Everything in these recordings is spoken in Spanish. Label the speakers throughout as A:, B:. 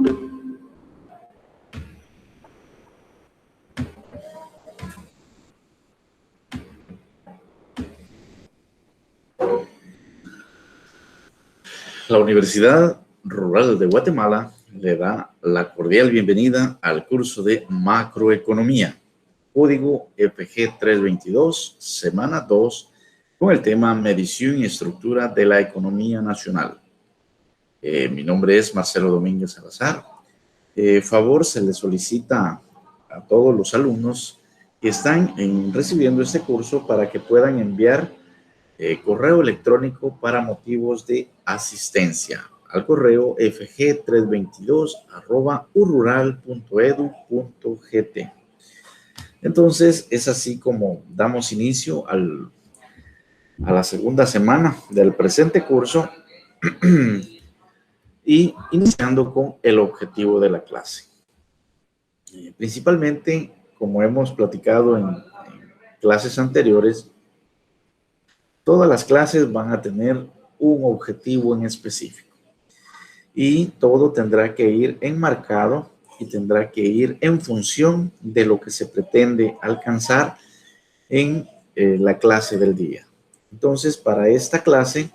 A: La Universidad Rural de Guatemala le da la cordial bienvenida al curso de Macroeconomía, código FG 322, semana 2, con el tema Medición y Estructura de la Economía Nacional. Mi nombre es Marcelo Domínguez Salazar. Favor se le solicita a todos los alumnos que están recibiendo este curso para que puedan enviar correo electrónico para motivos de asistencia al correo fg322@urural.edu.gt. Entonces, es así como damos inicio a la segunda semana del presente curso y iniciando con el objetivo de la clase. Principalmente, como hemos platicado en clases anteriores, todas las clases van a tener un objetivo en específico y todo tendrá que ir enmarcado y tendrá que ir en función de lo que se pretende alcanzar en la clase del día. Entonces, para esta clase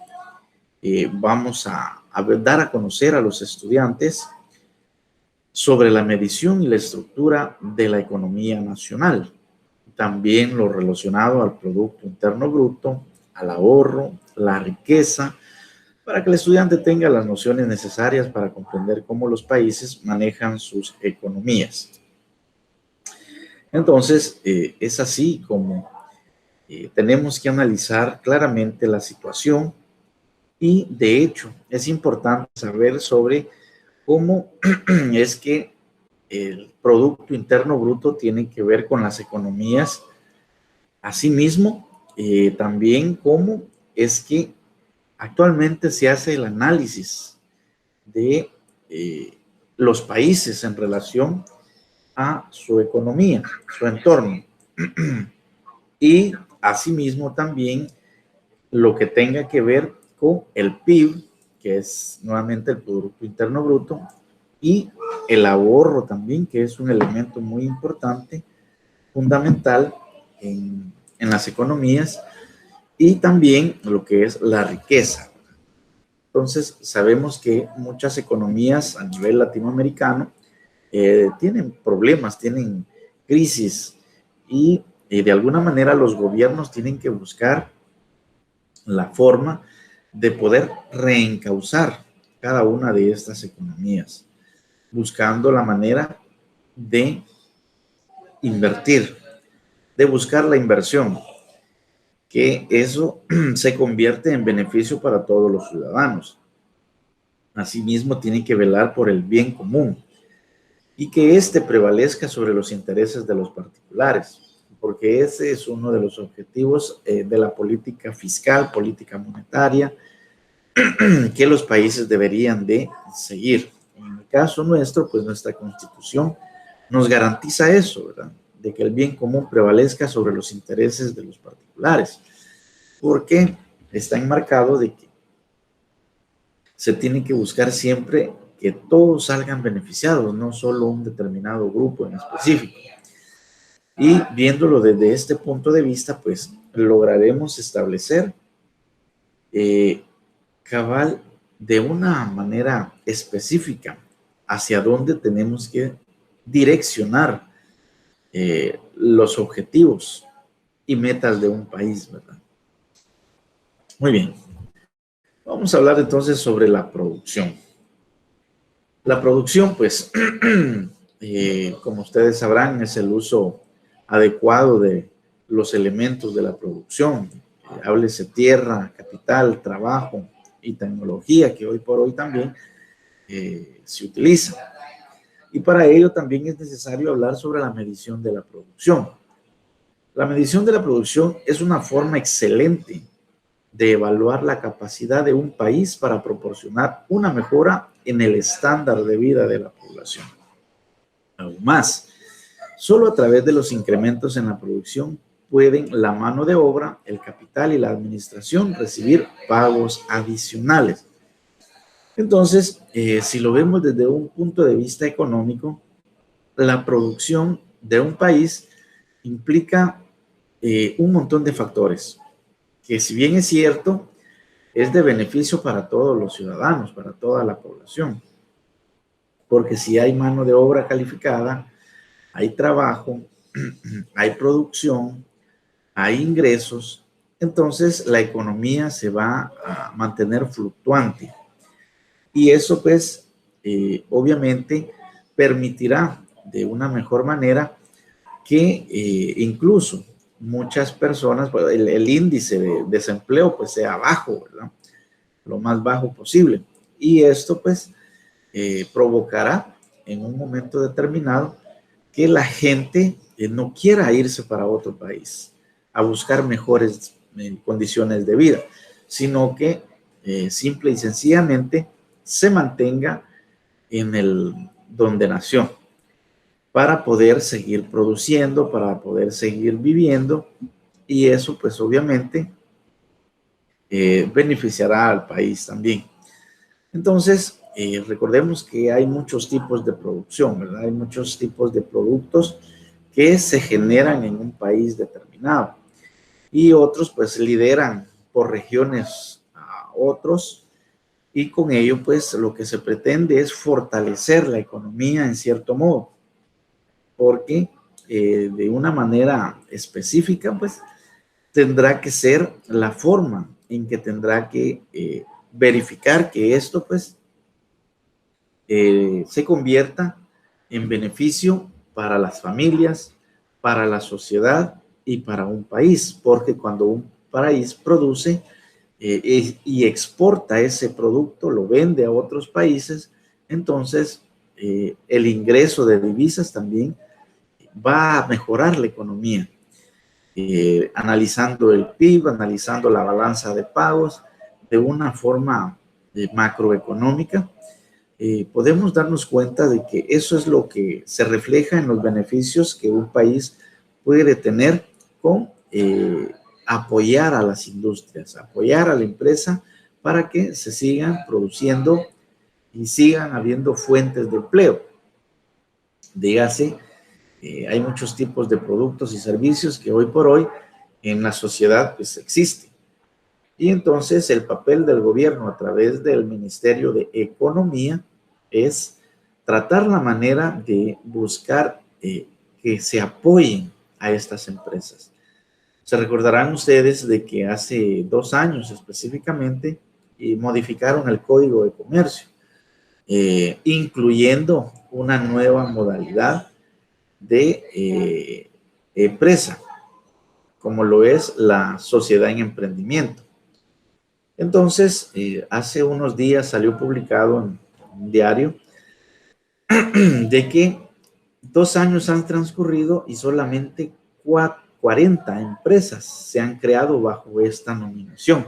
A: vamos a dar a conocer a los estudiantes sobre la medición y la estructura de la economía nacional. También lo relacionado al Producto Interno Bruto, al ahorro, la riqueza, para que el estudiante tenga las nociones necesarias para comprender cómo los países manejan sus economías. Entonces, es así como tenemos que analizar claramente la situación y, de hecho, es importante saber sobre cómo es que el Producto Interno Bruto tiene que ver con las economías. Asimismo, también cómo es que actualmente se hace el análisis de los países en relación a su economía, su entorno. Y asimismo también lo que tenga que ver con el PIB, que es nuevamente el Producto Interno Bruto, y el ahorro también, que es un elemento muy importante, fundamental en las economías, y también lo que es la riqueza. Entonces, sabemos que muchas economías a nivel latinoamericano tienen problemas, tienen crisis, y de alguna manera los gobiernos tienen que buscar la forma de poder reencauzar cada una de estas economías, buscando la manera de invertir, de buscar la inversión, que eso se convierte en beneficio para todos los ciudadanos. Asimismo, tienen que velar por el bien común y que éste prevalezca sobre los intereses de los particulares, porque ese es uno de los objetivos de la política fiscal, política monetaria, que los países deberían de seguir. En el caso nuestro, pues nuestra Constitución nos garantiza eso, ¿verdad? De que el bien común prevalezca sobre los intereses de los particulares, porque está enmarcado de que se tiene que buscar siempre que todos salgan beneficiados, no solo un determinado grupo en específico. Y viéndolo desde este punto de vista, pues lograremos establecer cabal de una manera específica hacia dónde tenemos que direccionar los objetivos y metas de un país, ¿verdad? Muy bien. Vamos a hablar entonces sobre la producción. La producción, pues, como ustedes sabrán, es el uso adecuado de los elementos de la producción. Háblese tierra, capital, trabajo y tecnología, que hoy por hoy también se utiliza. Y para ello también es necesario hablar sobre la medición de la producción. La medición de la producción es una forma excelente de evaluar la capacidad de un país para proporcionar una mejora en el estándar de vida de la población. Aún más, solo a través de los incrementos en la producción pueden la mano de obra, el capital y la administración recibir pagos adicionales. Entonces, si lo vemos desde un punto de vista económico, la producción de un país implica un montón de factores, que si bien es cierto, es de beneficio para todos los ciudadanos, para toda la población, porque si hay mano de obra calificada, hay trabajo, hay producción, hay ingresos, entonces la economía se va a mantener fluctuante. Y eso pues obviamente permitirá de una mejor manera que incluso muchas personas, pues, el índice de desempleo pues sea bajo, ¿verdad? Lo más bajo posible. Y esto pues provocará en un momento determinado que la gente no quiera irse para otro país a buscar mejores condiciones de vida, sino que simple y sencillamente se mantenga en el donde nació para poder seguir produciendo, para poder seguir viviendo, y eso pues obviamente beneficiará al país también. Entonces, recordemos que hay muchos tipos de producción, ¿verdad? Hay muchos tipos de productos que se generan en un país determinado y otros pues lideran por regiones a otros, y con ello pues lo que se pretende es fortalecer la economía en cierto modo, porque de una manera específica pues tendrá que ser la forma en que tendrá que verificar que esto pues se convierta en beneficio para las familias, para la sociedad y para un país, porque cuando un país produce y exporta ese producto, lo vende a otros países, entonces el ingreso de divisas también va a mejorar la economía. Analizando el PIB, analizando la balanza de pagos de una forma macroeconómica, podemos darnos cuenta de que eso es lo que se refleja en los beneficios que un país puede tener con apoyar a las industrias, apoyar a la empresa para que se sigan produciendo y sigan habiendo fuentes de empleo. Dígase, hay muchos tipos de productos y servicios que hoy por hoy en la sociedad pues existen. Y entonces el papel del gobierno a través del Ministerio de Economía es tratar la manera de buscar que se apoyen a estas empresas. Se recordarán ustedes de que hace 2 años específicamente modificaron el Código de Comercio, incluyendo una nueva modalidad de empresa, como lo es la sociedad en emprendimiento. Entonces, hace unos días salió publicado en un diario de que 2 años han transcurrido y solamente 40 empresas se han creado bajo esta nominación.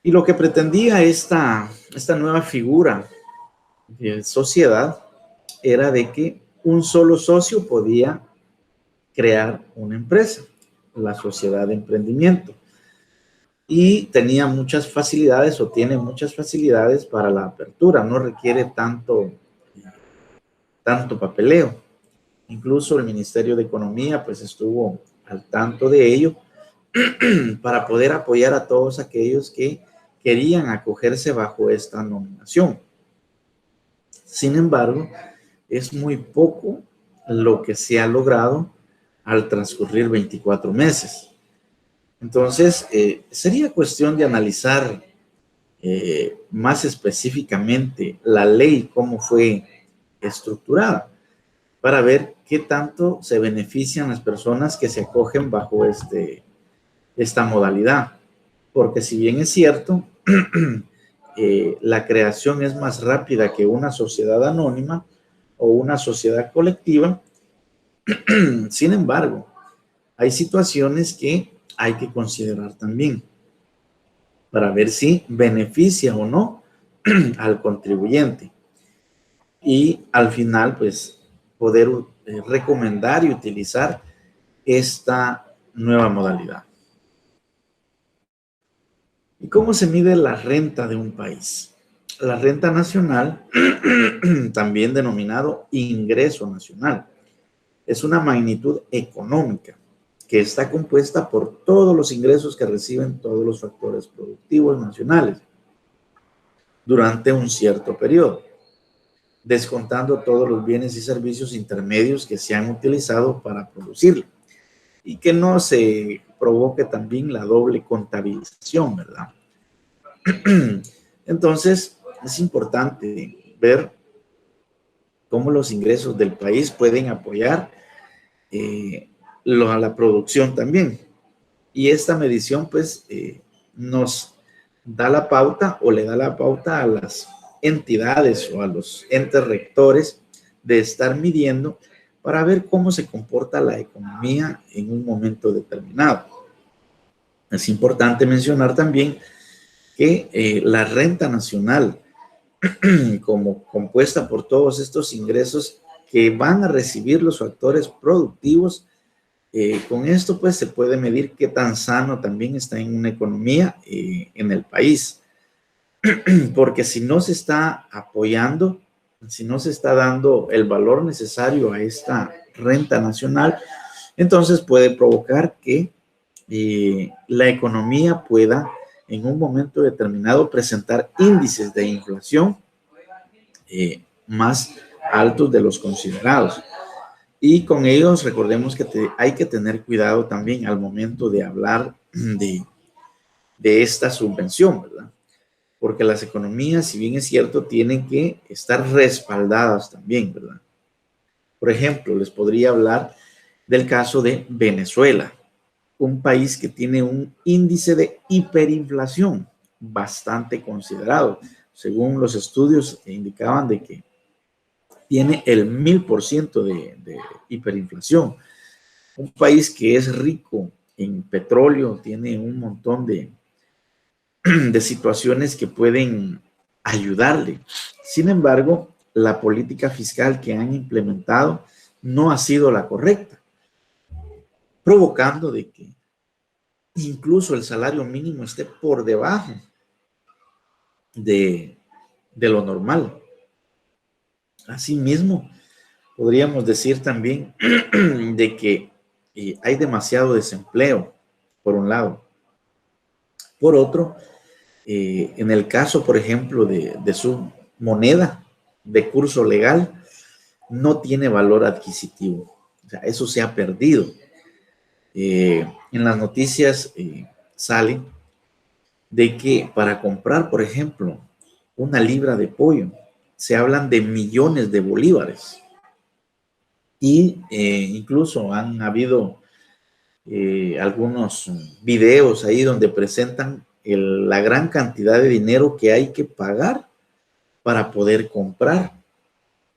A: Y lo que pretendía esta nueva figura de sociedad era de que un solo socio podía crear una empresa, la sociedad de emprendimiento. Y tenía muchas facilidades o tiene muchas facilidades para la apertura, no requiere tanto papeleo. Incluso el Ministerio de Economía pues estuvo al tanto de ello para poder apoyar a todos aquellos que querían acogerse bajo esta nominación. Sin embargo, es muy poco lo que se ha logrado al transcurrir 24 meses. Entonces, sería cuestión de analizar más específicamente la ley, cómo fue estructurada, para ver qué tanto se benefician las personas que se acogen bajo esta modalidad. Porque si bien es cierto, la creación es más rápida que una sociedad anónima o una sociedad colectiva, sin embargo, hay situaciones que hay que considerar también para ver si beneficia o no al contribuyente. Y al final, pues, poder recomendar y utilizar esta nueva modalidad. ¿Y cómo se mide la renta de un país? la renta nacional, también denominado ingreso nacional, es una magnitud económica que está compuesta por todos los ingresos que reciben todos los factores productivos nacionales durante un cierto periodo, descontando todos los bienes y servicios intermedios que se han utilizado para producirlo, y que no se provoque también la doble contabilización, ¿verdad? Entonces, es importante ver cómo los ingresos del país pueden apoyar a la producción también. Y esta medición, pues, nos da la pauta o le da la pauta a las entidades o a los entes rectores de estar midiendo para ver cómo se comporta la economía en un momento determinado. Es importante mencionar también que la renta nacional, como compuesta por todos estos ingresos que van a recibir los factores productivos, con esto pues se puede medir qué tan sano también está en una economía en el país, porque si no se está apoyando, si no se está dando el valor necesario a esta renta nacional, entonces puede provocar que la economía pueda en un momento determinado presentar índices de inflación más altos de los considerados. Y con ellos recordemos que hay que tener cuidado también al momento de hablar de esta subvención, ¿verdad? Porque las economías, si bien es cierto, tienen que estar respaldadas también, ¿verdad? Por ejemplo, les podría hablar del caso de Venezuela, un país que tiene un índice de hiperinflación bastante considerado. Según los estudios indicaban de que tiene el 1000% de hiperinflación. Un país que es rico en petróleo, tiene un montón de situaciones que pueden ayudarle. Sin embargo, la política fiscal que han implementado no ha sido la correcta, provocando de que incluso el salario mínimo esté por debajo de lo normal. Asimismo, podríamos decir también de que hay demasiado desempleo, por un lado. Por otro, en el caso, por ejemplo, de su moneda de curso legal, no tiene valor adquisitivo. O sea, eso se ha perdido. En las noticias sale de que para comprar, por ejemplo, una libra de pollo, se hablan de millones de bolívares. Y incluso han habido algunos videos ahí donde presentan la gran cantidad de dinero que hay que pagar para poder comprar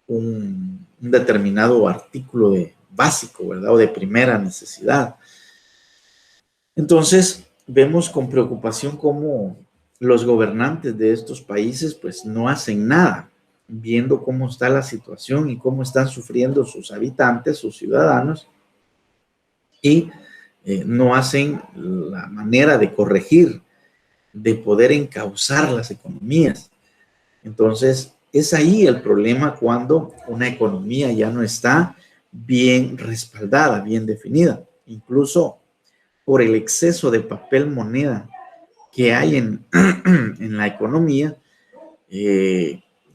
A: un determinado artículo básico, ¿verdad? O de primera necesidad. Entonces, vemos con preocupación cómo los gobernantes de estos países pues no hacen nada, viendo cómo está la situación y cómo están sufriendo sus habitantes, sus ciudadanos, y no hacen la manera de corregir, de poder encauzar las economías. Entonces, es ahí el problema cuando una economía ya no está bien respaldada, bien definida. Incluso por el exceso de papel moneda que hay en la economía,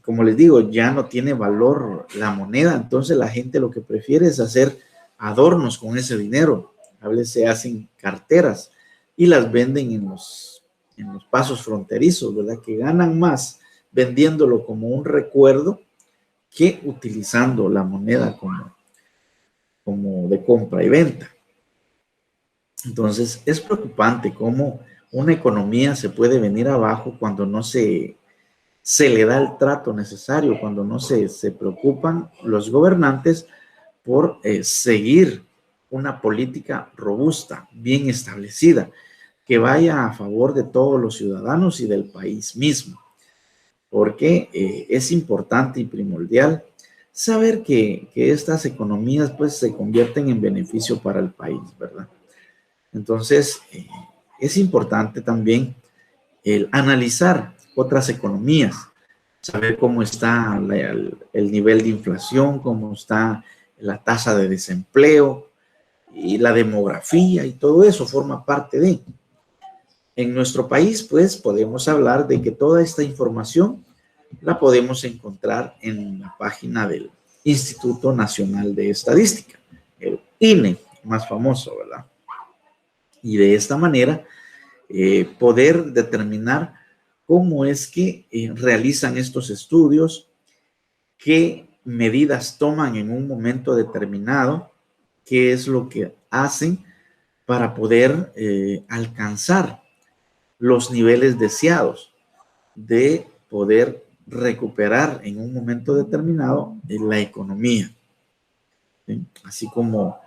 A: como les digo, ya no tiene valor la moneda, entonces la gente lo que prefiere es hacer adornos con ese dinero. A veces se hacen carteras y las venden en los pasos fronterizos, ¿verdad? Que ganan más vendiéndolo como un recuerdo que utilizando la moneda como de compra y venta. Entonces, es preocupante cómo una economía se puede venir abajo cuando no se le da el trato necesario, cuando no se preocupan los gobernantes por seguir una política robusta, bien establecida, que vaya a favor de todos los ciudadanos y del país mismo. Porque es importante y primordial saber que estas economías pues se convierten en beneficio para el país, ¿verdad? Entonces, es importante también el analizar otras economías saber cómo está el nivel de inflación, cómo está la tasa de desempleo y la demografía y todo eso forma parte de. En nuestro país, pues, podemos hablar de que toda esta información la podemos encontrar en la página del Instituto Nacional de Estadística, el INE, más famoso, ¿verdad? Y de esta manera poder determinar cómo es que realizan estos estudios, qué medidas toman en un momento determinado, qué es lo que hacen para poder alcanzar los niveles deseados de poder recuperar en un momento determinado la economía, ¿sí? Así como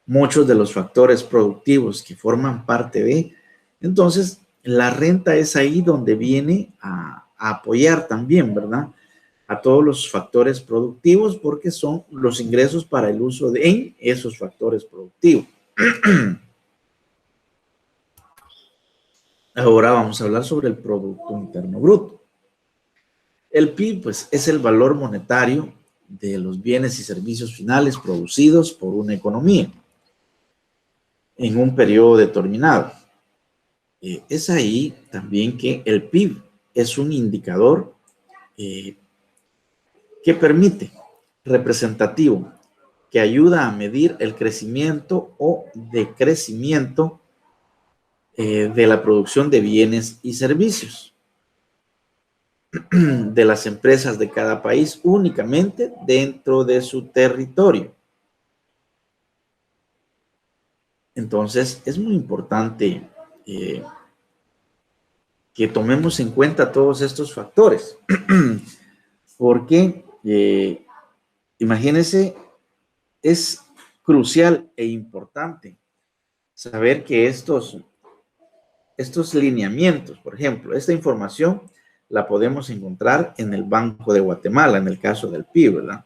A: muchos de los factores productivos que forman parte de. Entonces, la renta es ahí donde viene a apoyar también, ¿verdad? A todos los factores productivos, porque son los ingresos para el uso en esos factores productivos. Ahora vamos a hablar sobre el Producto Interno Bruto. El PIB, pues, es el valor monetario de los bienes y servicios finales producidos por una economía en un periodo determinado. Es ahí también que el PIB es un indicador que permite, representativo, que ayuda a medir el crecimiento o decrecimiento de la producción de bienes y servicios de las empresas de cada país únicamente dentro de su territorio. Entonces, es muy importante que tomemos en cuenta todos estos factores, porque imagínense, es crucial e importante saber que estos lineamientos, por ejemplo, esta información la podemos encontrar en el Banco de Guatemala, en el caso del PIB, ¿verdad?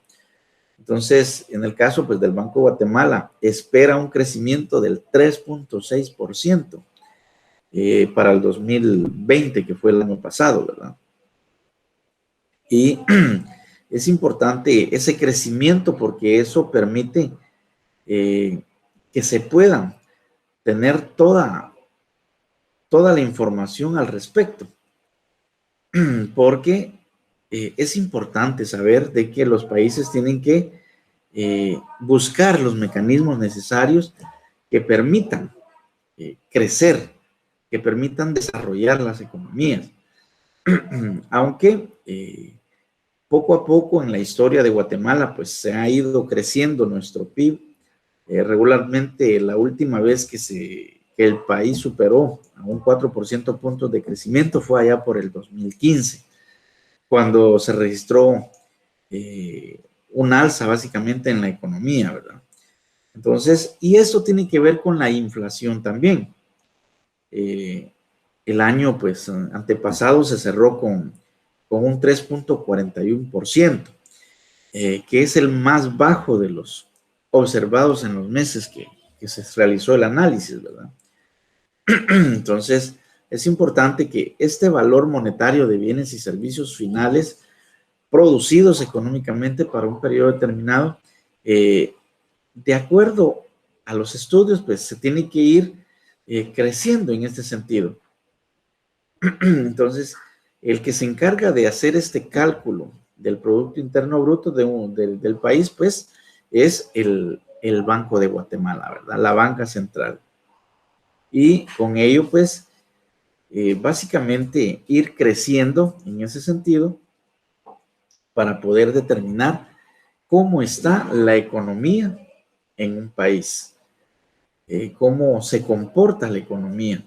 A: Entonces, en el caso pues, del Banco de Guatemala, espera un crecimiento del 3.6% para el 2020, que fue el año pasado, ¿verdad? Y es importante ese crecimiento porque eso permite que se puedan tener toda la información al respecto, porque es importante saber de que los países tienen que buscar los mecanismos necesarios que permitan crecer, que permitan desarrollar las economías. Aunque poco a poco en la historia de Guatemala, pues se ha ido creciendo nuestro PIB. Regularmente, la última vez que el país superó a un 4% puntos de crecimiento fue allá por el 2015, cuando se registró un alza básicamente en la economía, ¿verdad? Entonces, y esto tiene que ver con la inflación también. El año, pues, antepasado se cerró con un 3.41%, que es el más bajo de los observados en los meses que se realizó el análisis, ¿verdad? Entonces, es importante que este valor monetario de bienes y servicios finales producidos económicamente para un periodo determinado, de acuerdo a los estudios, pues se tiene que ir creciendo en este sentido. Entonces, el que se encarga de hacer este cálculo del Producto Interno Bruto del país, pues, es el Banco de Guatemala, ¿verdad? La banca central. Y con ello, pues, básicamente ir creciendo en ese sentido para poder determinar cómo está la economía en un país, cómo se comporta la economía.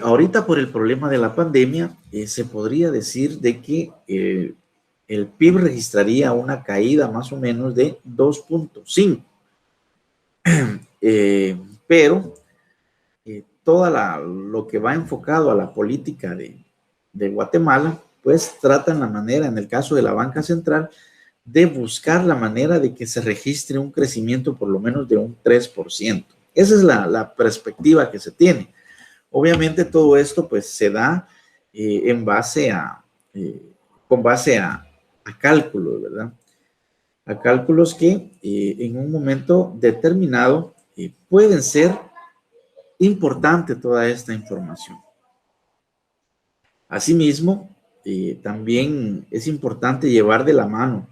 A: Ahorita por el problema de la pandemia, se podría decir de que el PIB registraría una caída más o menos de 2.5, pero todo lo que va enfocado a la política de Guatemala, pues tratan la manera, en el caso de la banca central, de buscar la manera de que se registre un crecimiento por lo menos de un 3%. Esa es la perspectiva que se tiene. Obviamente todo esto pues se da en base a con base a cálculos, ¿verdad? A cálculos que en un momento determinado pueden ser importante toda esta información. Asimismo, también es importante llevar de la mano,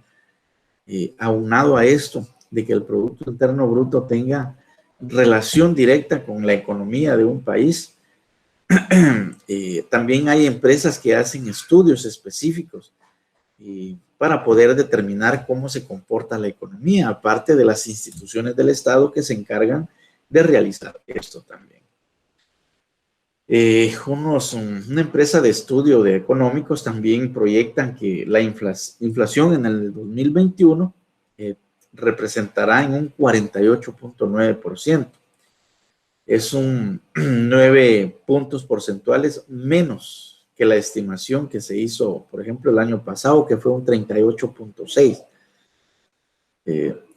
A: aunado a esto, de que el Producto Interno Bruto tenga relación directa con la economía de un país. También hay empresas que hacen estudios específicos para poder determinar cómo se comporta la economía, aparte de las instituciones del Estado que se encargan de realizar esto también. Una empresa de estudio de económicos también proyectan que la inflación en el 2021 representará en un 48.9%. Es un 9 puntos porcentuales menos que la estimación que se hizo, por ejemplo, el año pasado, que fue un 38.6.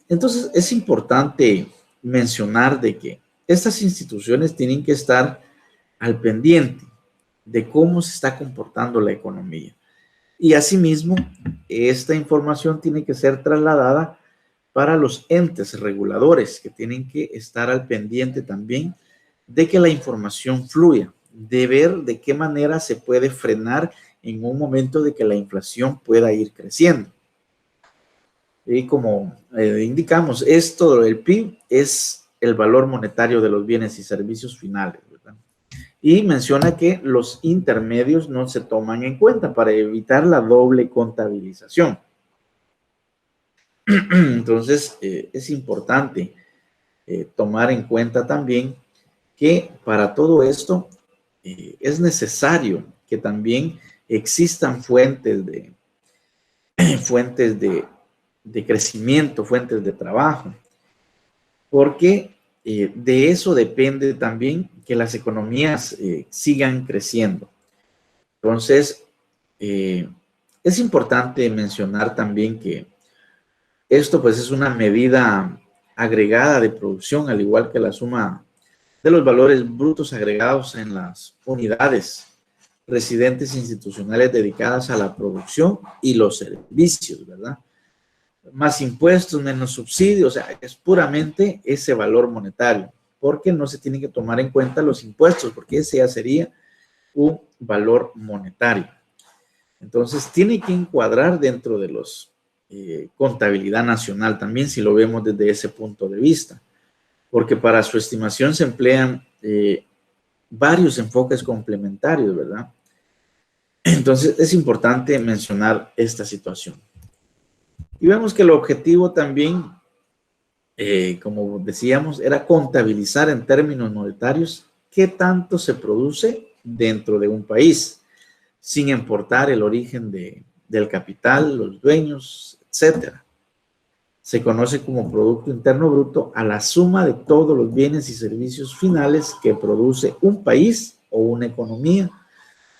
A: Entonces, es importante mencionar de que estas instituciones tienen que estar al pendiente de cómo se está comportando la economía. Y asimismo, esta información tiene que ser trasladada para los entes reguladores, que tienen que estar al pendiente también de que la información fluya, de ver de qué manera se puede frenar en un momento de que la inflación pueda ir creciendo. Y como indicamos, esto del PIB es el valor monetario de los bienes y servicios finales, ¿verdad? Y menciona que los intermedios no se toman en cuenta para evitar la doble contabilización. Entonces, es importante tomar en cuenta también que para todo esto es necesario que también existan fuentes de crecimiento, fuentes de trabajo, porque de eso depende también que las economías sigan creciendo. Entonces, es importante mencionar también que esto pues es una medida agregada de producción, al igual que la suma de los valores brutos agregados en las unidades residentes institucionales dedicadas a la producción y los servicios, ¿verdad? Más impuestos, menos subsidios, o sea, es puramente ese valor monetario, porque no se tienen que tomar en cuenta los impuestos, porque ese ya sería un valor monetario. Entonces, tiene que encuadrar dentro de los contabilidad nacional también, si lo vemos desde ese punto de vista, porque para su estimación se emplean varios enfoques complementarios, ¿verdad? Entonces, es importante mencionar esta situación. Y vemos que el objetivo también, como decíamos, era contabilizar en términos monetarios qué tanto se produce dentro de un país, sin importar el origen del capital, los dueños, etcétera. Se conoce como Producto Interno Bruto a la suma de todos los bienes y servicios finales que produce un país o una economía,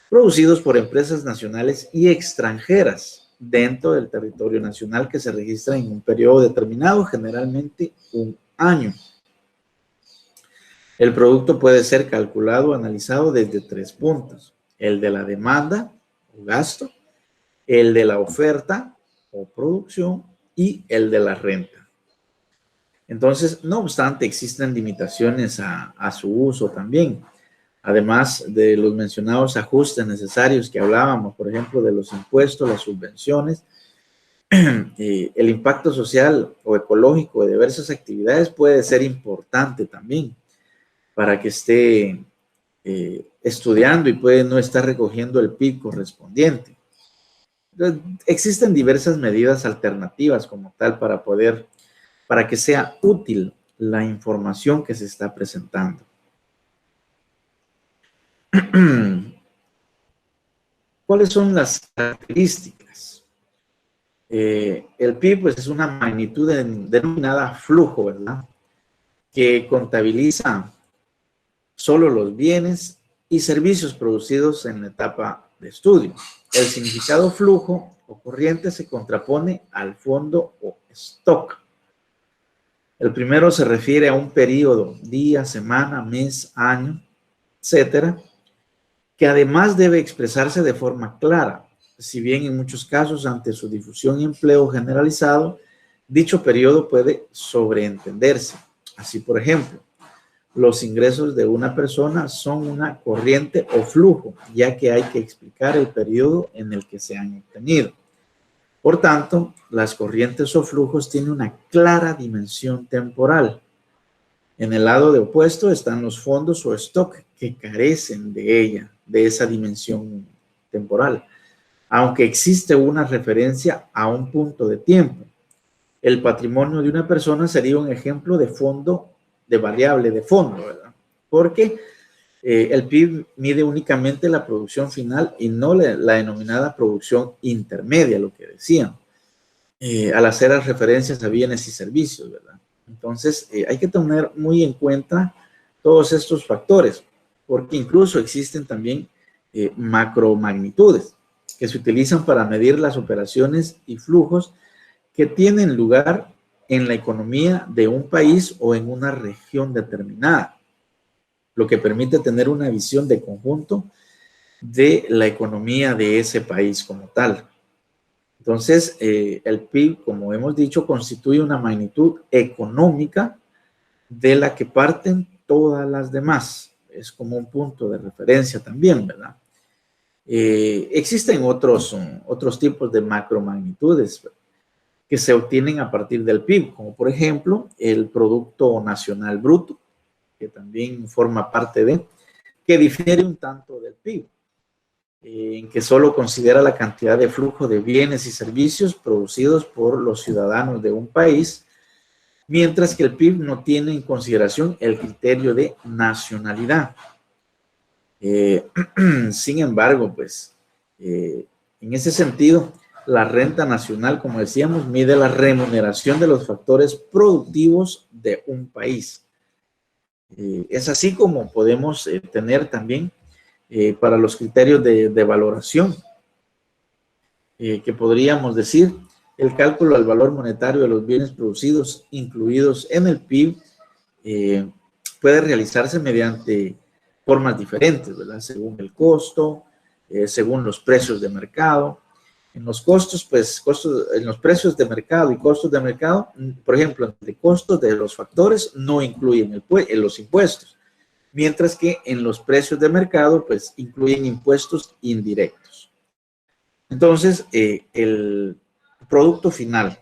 A: producidos por empresas nacionales y extranjeras dentro del territorio nacional, que se registra en un periodo determinado, generalmente un año. El producto puede ser calculado o analizado desde 3 puntos: el de la demanda o gasto, el de la oferta o producción y el de la renta. Entonces, no obstante, existen limitaciones a su uso también. Además de los mencionados ajustes necesarios que hablábamos, por ejemplo, de los impuestos, las subvenciones, el impacto social o ecológico de diversas actividades puede ser importante también para que esté estudiando y puede no estar recogiendo el PIB correspondiente. Entonces, existen diversas medidas alternativas como tal para que sea útil la información que se está presentando. ¿Cuáles son las características? El PIB pues, es una magnitud denominada flujo, ¿verdad? Que contabiliza solo los bienes y servicios producidos en la etapa de estudio. El significado flujo o corriente se contrapone al fondo o stock. El primero se refiere a un periodo, día, semana, mes, año, etcétera, que además debe expresarse de forma clara, si bien en muchos casos ante su difusión y empleo generalizado, dicho periodo puede sobreentenderse. Así, por ejemplo, los ingresos de una persona son una corriente o flujo, ya que hay que explicar el periodo en el que se han obtenido. Por tanto, las corrientes o flujos tienen una clara dimensión temporal. En el lado de opuesto están los fondos o stock que carecen de ella, de esa dimensión temporal, aunque existe una referencia a un punto de tiempo. El patrimonio de una persona sería un ejemplo de fondo, de variable de fondo, ¿verdad? Porque el PIB mide únicamente la producción final y no la denominada producción intermedia, lo que decían, al hacer las referencias a bienes y servicios, ¿verdad? Entonces, hay que tener muy en cuenta todos estos factores, porque incluso existen también macromagnitudes que se utilizan para medir las operaciones y flujos que tienen lugar en la economía de un país o en una región determinada, lo que permite tener una visión de conjunto de la economía de ese país como tal. Entonces, el PIB, como hemos dicho, constituye una magnitud económica de la que parten todas las demás. Es como un punto de referencia también, ¿verdad? Existen otros tipos de macromagnitudes que se obtienen a partir del PIB, como por ejemplo el Producto Nacional Bruto, que también forma parte de, que difiere un tanto del PIB, en que solo considera la cantidad de flujo de bienes y servicios producidos por los ciudadanos de un país, mientras que el PIB no tiene en consideración el criterio de nacionalidad. Sin embargo, pues, en ese sentido, la renta nacional, como decíamos, mide la remuneración de los factores productivos de un país. Es así como podemos tener también para los criterios de valoración, que podríamos decir, el cálculo del valor monetario de los bienes producidos incluidos en el PIB puede realizarse mediante formas diferentes, ¿verdad? Según el costo, según los precios de mercado. En los costos, pues, en los precios de mercado y costos de mercado, por ejemplo, de costos de los factores no incluyen los impuestos, mientras que en los precios de mercado, pues, incluyen impuestos indirectos. Entonces, el producto final,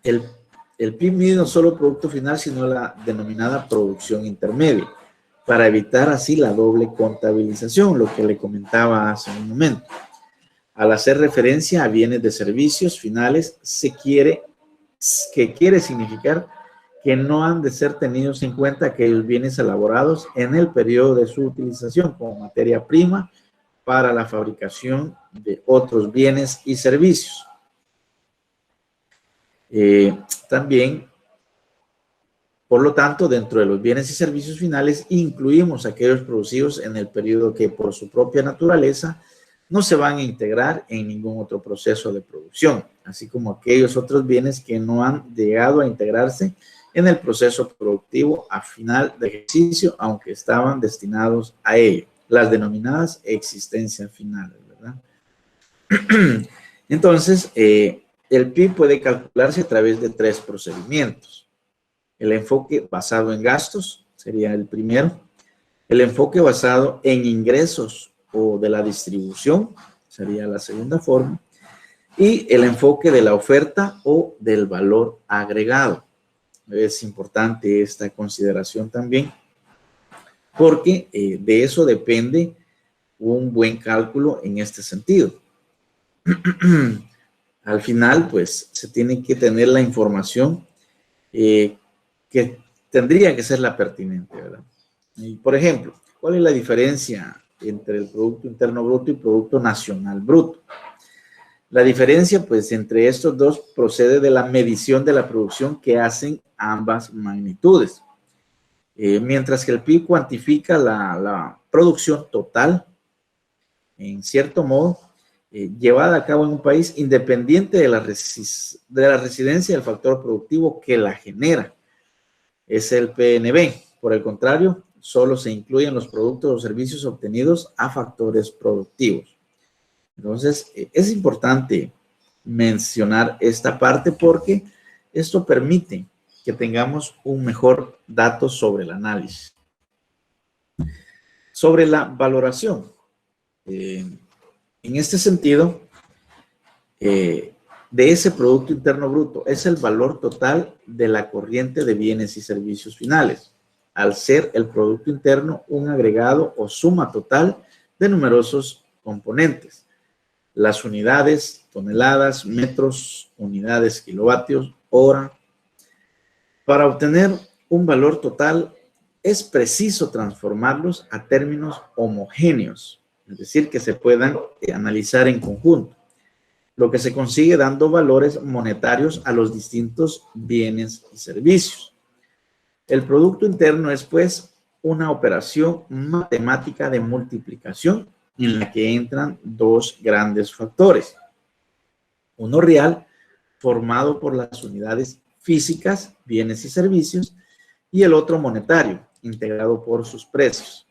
A: el PIB mide no solo producto final, sino la denominada producción intermedia, para evitar así la doble contabilización, lo que le comentaba hace un momento. Al hacer referencia a bienes de servicios finales, quiere significar que no han de ser tenidos en cuenta aquellos bienes elaborados en el periodo de su utilización como materia prima para la fabricación de otros bienes y servicios. También, por lo tanto, dentro de los bienes y servicios finales, incluimos aquellos producidos en el periodo que por su propia naturaleza no se van a integrar en ningún otro proceso de producción, así como aquellos otros bienes que no han llegado a integrarse en el proceso productivo a final de ejercicio, aunque estaban destinados a ello, las denominadas existencias finales, ¿verdad? Entonces, el PIB puede calcularse a través de 3 procedimientos. El enfoque basado en gastos sería el primero. El enfoque basado en ingresos o de la distribución sería la segunda forma. Y el enfoque de la oferta o del valor agregado. Es importante esta consideración también, porque de eso depende un buen cálculo en este sentido. Al final, pues, se tiene que tener la información que tendría que ser la pertinente, ¿verdad? Y, por ejemplo, ¿cuál es la diferencia entre el Producto Interno Bruto y Producto Nacional Bruto? La diferencia, pues, entre estos dos procede de la medición de la producción que hacen ambas magnitudes. Mientras que el PIB cuantifica la producción total, en cierto modo, llevada a cabo en un país independiente de la residencia del factor productivo que la genera. Es el PNB. Por el contrario, solo se incluyen los productos o servicios obtenidos a factores productivos. Entonces, es importante mencionar esta parte porque esto permite que tengamos un mejor dato sobre el análisis. Sobre la valoración. En este sentido, de ese Producto Interno Bruto es el valor total de la corriente de bienes y servicios finales, al ser el Producto Interno un agregado o suma total de numerosos componentes. Las unidades, toneladas, metros, unidades, kilovatios, hora. Para obtener un valor total es preciso transformarlos a términos homogéneos, es decir, que se puedan analizar en conjunto, lo que se consigue dando valores monetarios a los distintos bienes y servicios. El Producto Interno es, pues, una operación matemática de multiplicación en la que entran dos grandes factores. Uno real, formado por las unidades físicas, bienes y servicios, y el otro monetario, integrado por sus precios.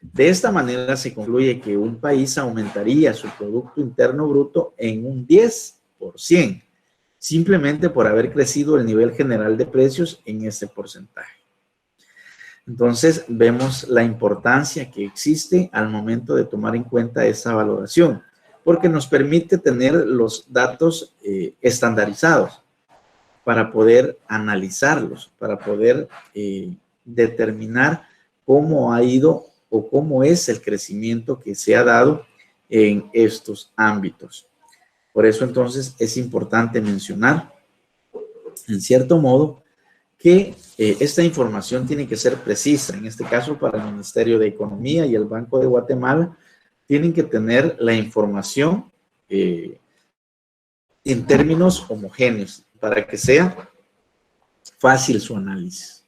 A: De esta manera se concluye que un país aumentaría su Producto Interno Bruto en un 10%, simplemente por haber crecido el nivel general de precios en ese porcentaje. Entonces, vemos la importancia que existe al momento de tomar en cuenta esa valoración, porque nos permite tener los datos estandarizados para poder analizarlos, para poder determinar cómo ha ido o cómo es el crecimiento que se ha dado en estos ámbitos. Por eso, entonces, es importante mencionar, en cierto modo, que esta información tiene que ser precisa. En este caso, para el Ministerio de Economía y el Banco de Guatemala, tienen que tener la información en términos homogéneos para que sea fácil su análisis.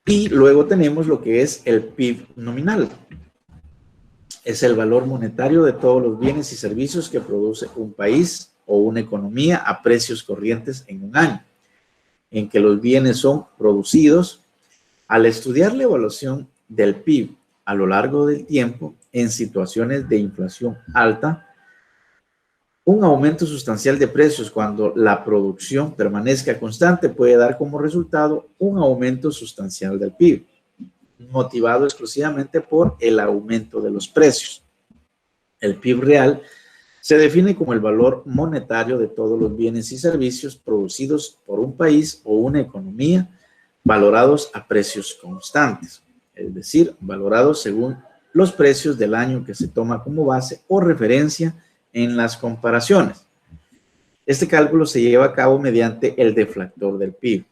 A: Y luego tenemos lo que es el PIB nominal. Es el valor monetario de todos los bienes y servicios que produce un país o una economía a precios corrientes en un año, en que los bienes son producidos. Al estudiar la evaluación del PIB a lo largo del tiempo en situaciones de inflación alta, un aumento sustancial de precios cuando la producción permanezca constante puede dar como resultado un aumento sustancial del PIB, motivado exclusivamente por el aumento de los precios. El PIB real se define como el valor monetario de todos los bienes y servicios producidos por un país o una economía valorados a precios constantes, es decir, valorados según los precios del año que se toma como base o referencia en las comparaciones. Este cálculo se lleva a cabo mediante el deflactor del PIB,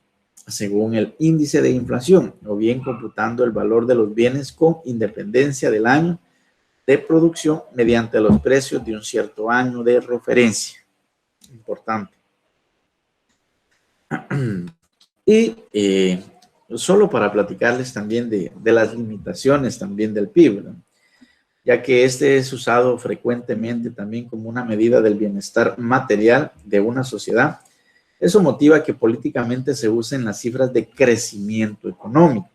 A: según el índice de inflación, o bien computando el valor de los bienes con independencia del año de producción mediante los precios de un cierto año de referencia. Importante. Y solo para platicarles también de las limitaciones también del PIB, ¿no? Ya que este es usado frecuentemente también como una medida del bienestar material de una sociedad. Eso motiva que políticamente se usen las cifras de crecimiento económico,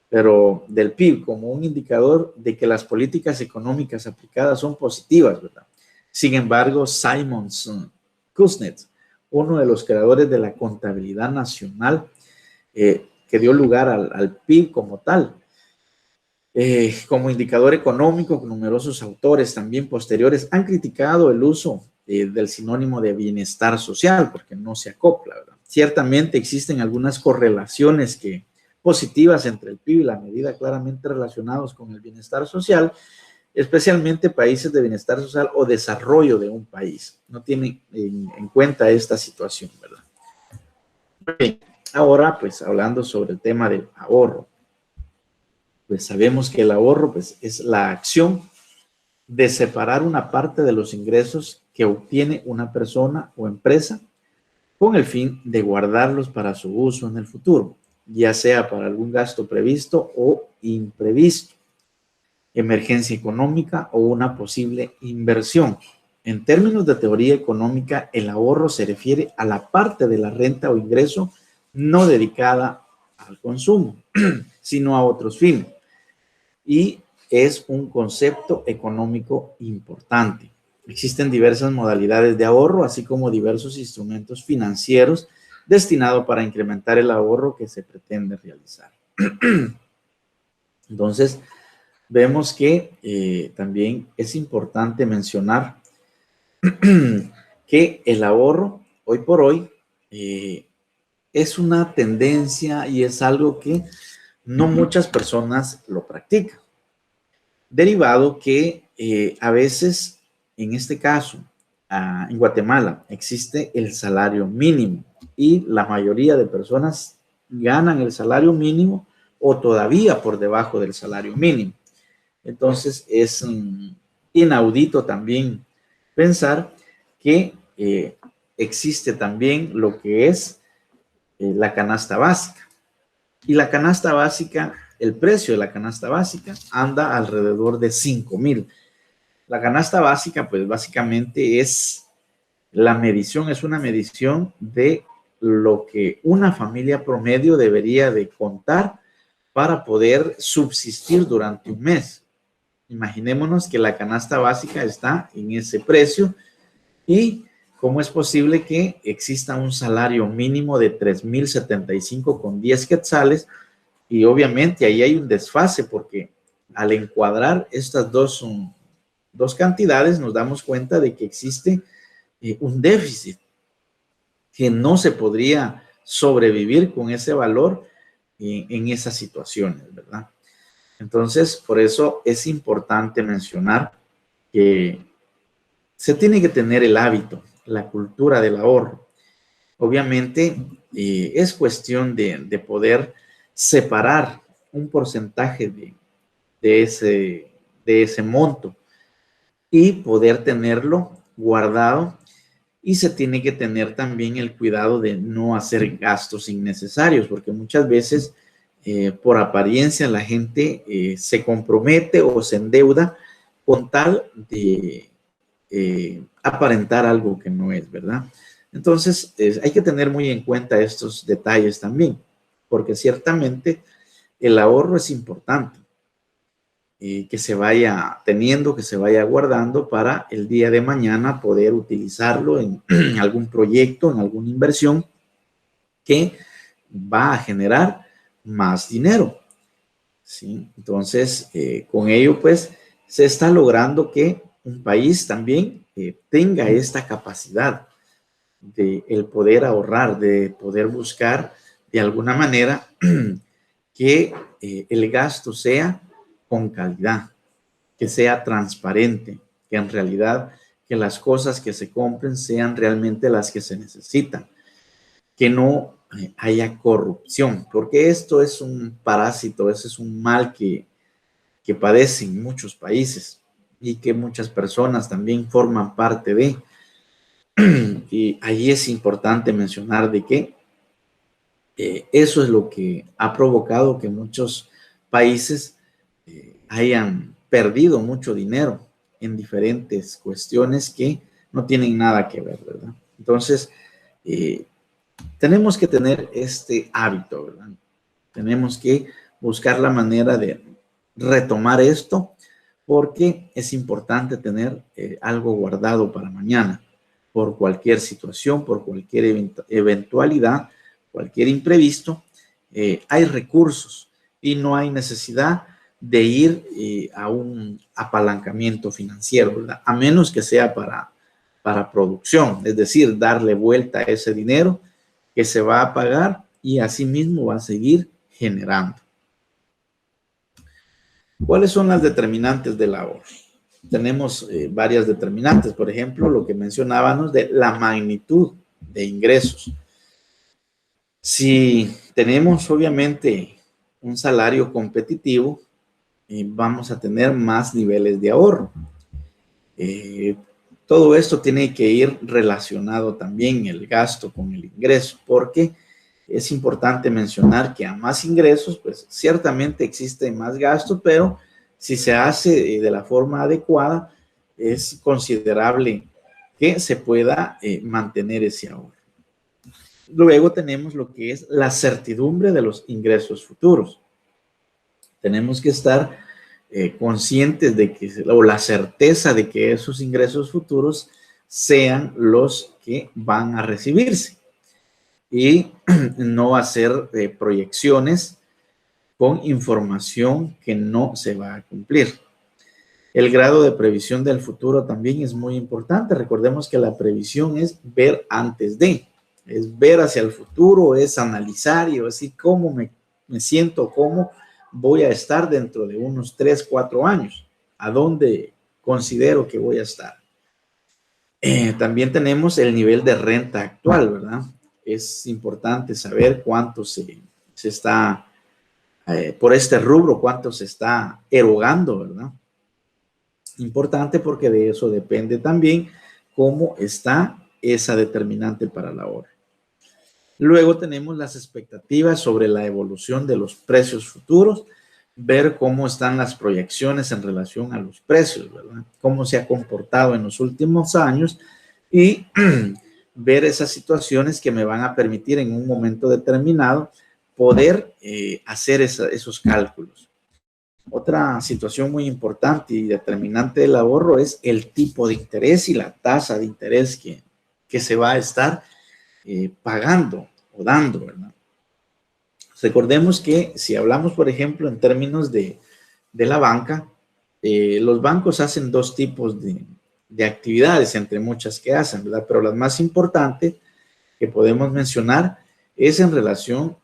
A: pero del PIB como un indicador de que las políticas económicas aplicadas son positivas, ¿verdad? Sin embargo, Simon Kuznets, uno de los creadores de la contabilidad nacional, que dio lugar al PIB como tal, como indicador económico, numerosos autores también posteriores han criticado el uso del sinónimo de bienestar social porque no se acopla, ¿verdad? Ciertamente existen algunas correlaciones positivas entre el PIB y la medida claramente relacionados con el bienestar social, especialmente países de bienestar social o desarrollo de un país. No tienen en cuenta esta situación, ¿verdad? Okay. Ahora, pues, hablando sobre el tema del ahorro. Pues sabemos que el ahorro, pues, es la acción de separar una parte de los ingresos que obtiene una persona o empresa con el fin de guardarlos para su uso en el futuro, ya sea para algún gasto previsto o imprevisto, emergencia económica o una posible inversión. En términos de teoría económica, el ahorro se refiere a la parte de la renta o ingreso no dedicada al consumo, sino a otros fines. Y es un concepto económico importante. Existen diversas modalidades de ahorro, así como diversos instrumentos financieros destinados para incrementar el ahorro que se pretende realizar. Entonces, vemos que también es importante mencionar que el ahorro, hoy por hoy, es una tendencia y es algo que no muchas personas lo practican. Derivado que a veces, en este caso, en Guatemala, existe el salario mínimo y la mayoría de personas ganan el salario mínimo o todavía por debajo del salario mínimo. Entonces, es inaudito también pensar que existe también lo que es la canasta básica. Y la canasta básica, el precio de la canasta básica anda alrededor de 5,000. La canasta básica, pues básicamente es la medición, es una medición de lo que una familia promedio debería de contar para poder subsistir durante un mes. Imaginémonos que la canasta básica está en ese precio y cómo es posible que exista un salario mínimo de 3,075,10 quetzales y obviamente ahí hay un desfase porque al encuadrar estas dos cantidades nos damos cuenta de que existe un déficit que no se podría sobrevivir con ese valor en esas situaciones, ¿verdad? Entonces, por eso es importante mencionar que se tiene que tener el hábito, la cultura del ahorro. Obviamente, es cuestión de poder separar un porcentaje de ese monto y poder tenerlo guardado. Y se tiene que tener también el cuidado de no hacer gastos innecesarios, porque muchas veces por apariencia la gente se compromete o se endeuda con tal de aparentar algo que no es, ¿verdad? Entonces, hay que tener muy en cuenta estos detalles también, porque ciertamente el ahorro es importante, que se vaya teniendo, que se vaya guardando para el día de mañana poder utilizarlo en algún proyecto, en alguna inversión que va a generar más dinero, ¿sí? Entonces, con ello, pues, se está logrando que un país también tenga esta capacidad de el poder ahorrar, de poder buscar de alguna manera que el gasto sea con calidad, que sea transparente, que en realidad que las cosas que se compren sean realmente las que se necesitan, que no haya corrupción, porque esto es un parásito, ese es un mal que padecen muchos países y que muchas personas también forman parte de. Y ahí es importante mencionar de que eso es lo que ha provocado que muchos países hayan perdido mucho dinero en diferentes cuestiones que no tienen nada que ver, ¿verdad? Entonces, tenemos que tener este hábito, ¿verdad? Tenemos que buscar la manera de retomar esto porque es importante tener algo guardado para mañana por cualquier situación, por cualquier eventualidad, cualquier imprevisto. Hay recursos y no hay necesidad de ir a un apalancamiento financiero, ¿verdad? A menos que sea para producción, es decir, darle vuelta a ese dinero que se va a pagar y asimismo va a seguir generando. ¿Cuáles son las determinantes del ahorro? Tenemos varias determinantes, por ejemplo, lo que mencionábamos de la magnitud de ingresos. Si tenemos obviamente un salario competitivo, vamos a tener más niveles de ahorro. Todo esto tiene que ir relacionado también el gasto con el ingreso, porque es importante mencionar que a más ingresos, pues ciertamente existe más gasto, pero si se hace de la forma adecuada, es considerable que se pueda mantener ese ahorro. Luego tenemos lo que es la certidumbre de los ingresos futuros. Tenemos que estar conscientes de que, o la certeza de que esos ingresos futuros sean los que van a recibirse y no hacer proyecciones con información que no se va a cumplir. El grado de previsión del futuro también es muy importante. Recordemos que la previsión es ver antes de, es ver hacia el futuro, es analizar y decir cómo me siento, cómo voy a estar dentro de unos 3, 4 años, a dónde considero que voy a estar. También tenemos el nivel de renta actual, ¿verdad? Es importante saber cuánto se está, por este rubro, cuánto se está erogando, ¿verdad? Importante porque de eso depende también cómo está esa determinante para el ahorro. Luego tenemos las expectativas sobre la evolución de los precios futuros, ver cómo están las proyecciones en relación a los precios, ¿verdad? Cómo se ha comportado en los últimos años y ver esas situaciones que me van a permitir en un momento determinado poder hacer esos cálculos. Otra situación muy importante y determinante del ahorro es el tipo de interés y la tasa de interés que se va a estar pagando o dando, ¿verdad? Recordemos que si hablamos, por ejemplo, en términos de la banca, los bancos hacen dos tipos de actividades, entre muchas que hacen, ¿verdad? Pero las más importantes que podemos mencionar es en relación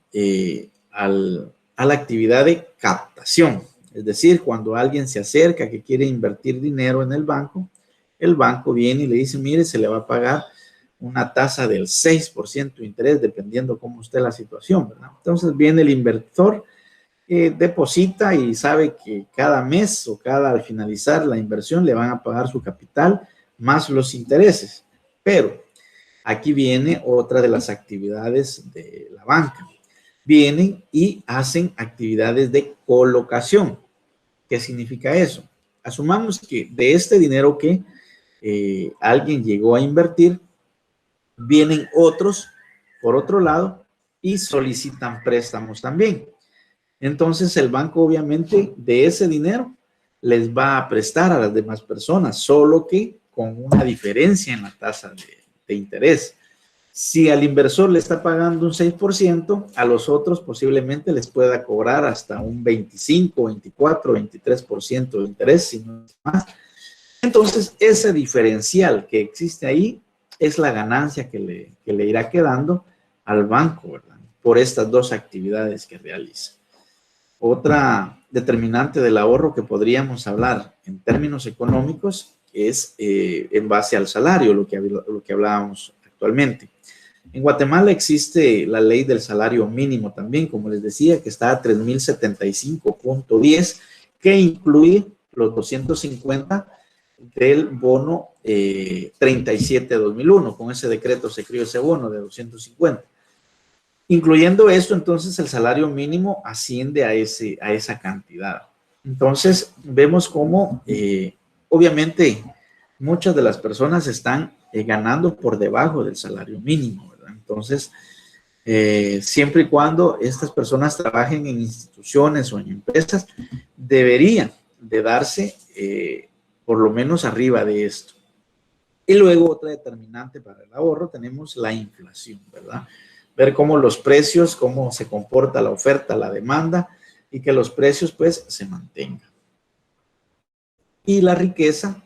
A: a la actividad de captación. Es decir, cuando alguien se acerca que quiere invertir dinero en el banco viene y le dice, mire, se le va a pagar una tasa del 6% de interés, dependiendo cómo esté la situación, ¿verdad? Entonces viene el inversor, deposita y sabe que cada mes o al finalizar la inversión le van a pagar su capital más los intereses. Pero aquí viene otra de las actividades de la banca. Vienen y hacen actividades de colocación. ¿Qué significa eso? Asumamos que de este dinero que alguien llegó a invertir, vienen otros, por otro lado, y solicitan préstamos también. Entonces, el banco, obviamente, de ese dinero les va a prestar a las demás personas, solo que con una diferencia en la tasa de interés. Si al inversor le está pagando un 6%, a los otros posiblemente les pueda cobrar hasta un 25, 24, 23% de interés, si no es más. Entonces, ese diferencial que existe ahí es la ganancia que le irá quedando al banco, ¿verdad? Por estas dos actividades que realiza. Otra determinante del ahorro que podríamos hablar en términos económicos es en base al salario, lo que hablábamos actualmente. En Guatemala existe la ley del salario mínimo también, como les decía, que está a 3.075.10, que incluye los 250 del bono 37-2001. Con ese decreto se creó ese bono de 250. Incluyendo esto, entonces el salario mínimo asciende a esa cantidad. Entonces, vemos cómo, obviamente, muchas de las personas están ganando por debajo del salario mínimo, ¿verdad? Entonces, siempre y cuando estas personas trabajen en instituciones o en empresas, deberían de darse por lo menos arriba de esto. Y luego, otra determinante para el ahorro, tenemos la inflación, ¿verdad? Ver cómo los precios, cómo se comporta la oferta, la demanda y que los precios pues se mantengan. Y la riqueza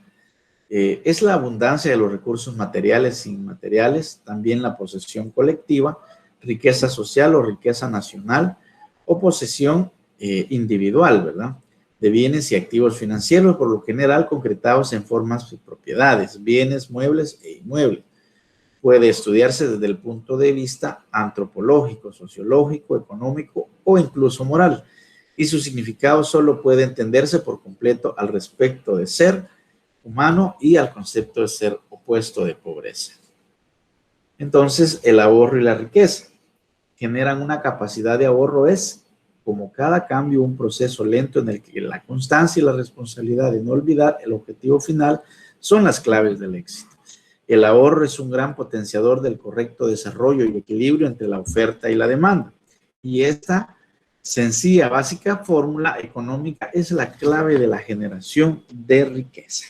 A: es la abundancia de los recursos materiales e inmateriales, también la posesión colectiva, riqueza social o riqueza nacional o posesión individual, ¿verdad? De bienes y activos financieros, por lo general concretados en formas de propiedades, bienes, muebles e inmuebles. Puede estudiarse desde el punto de vista antropológico, sociológico, económico o incluso moral. Y su significado solo puede entenderse por completo al respecto de ser humano y al concepto de ser opuesto de pobreza. Entonces, el ahorro y la riqueza generan una capacidad de ahorro. Es como cada cambio un proceso lento en el que la constancia y la responsabilidad de no olvidar el objetivo final son las claves del éxito. El ahorro es un gran potenciador del correcto desarrollo y equilibrio entre la oferta y la demanda. Y esta sencilla, básica fórmula económica es la clave de la generación de riqueza.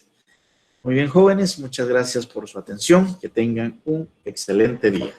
A: Muy bien, jóvenes, muchas gracias por su atención. Que tengan un excelente día.